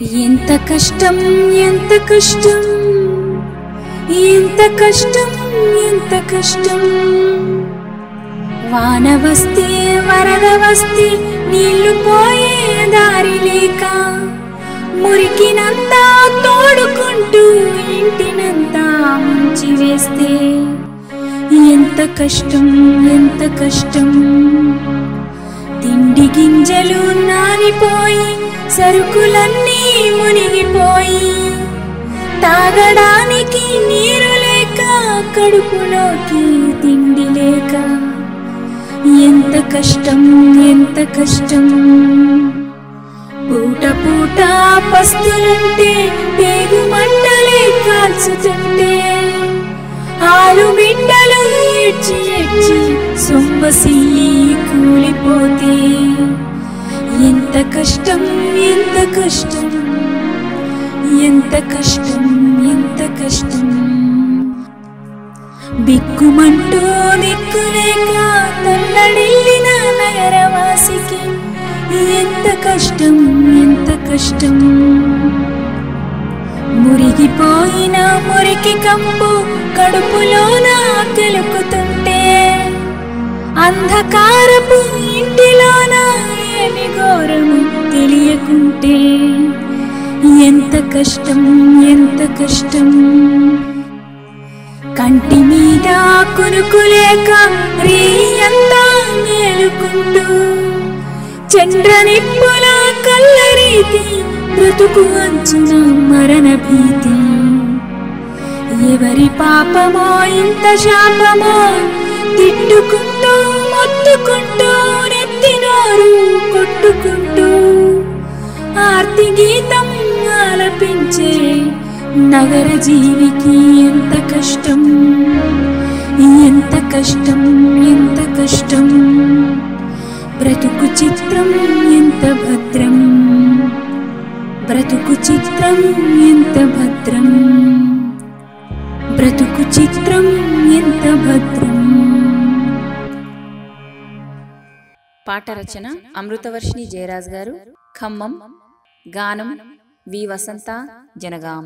ఎంత కష్టం ఎంత కష్టం ఎంత కష్టం ఎంత కష్టం వాన వస్తే వరద వస్తే నీళ్లు పోయే దారి లేక మురికినంతా తోడుకుంటూ ఇంటినంతా ముంచి వేస్తే ఎంత కష్టం ఎంత కష్టం తిండి గింజలు నానిపోయి సరుకులన్నీ మునిగిపోయి తాగడానికి నీరు లేక కడుపులోకి తిండి లేక ఎంత కష్టం ఎంత కష్టం పూట పూట పస్తులుంటే పేగు మంటలే కాల్చుతుంటే ఆలు బిడ్డలు ఏడ్చి ఏడ్చి సొంబసిల్లి కూలిపోతే ఎంత కష్టం ఎంత కష్టం ఎంత కష్టం ఎంత కష్టం బిక్కుమంటూ దిక్కులేక తల్లడిల్లిన నగరవాసికి ఎంత కష్టం ఎంత కష్టం మురిగిపోయిన మురికి కంపు కడుపులోన కెలుకుతుంటే అంధకారపు ఇంటిలోన ఏమి ఘోరము తెలియకుంటే ఎంత కష్టం ఎంత కష్టం కంటి మీద కునుకులేక రేయంతా మేలుకుంటూ చంద్రనిప్పుల కల్లరీతి బ్రతుకు అంచున మరణ భీతి ఎవరి పాపమో ఇంత శాపమో తిట్టుకుంటూ మొత్తుకుంటూ నెత్తినోరు కొట్టుకుంటూ ఆర్తి గీతం ఆలపించే నగర జీవికి ఎంత కష్టం ఎంత కష్టం ఎంత కష్టం బ్రతుకు చిత్రం ఎంత భద్రం బ్రతుకు చిత్రం ఎంత భద్రం బ్రతుకు చిత్రం ఎంత భద్రం. పాట రచన అమృతవర్షిణి జయరాజ్ గారు, ఖమ్మం. గానం వి వసంత జనగాం.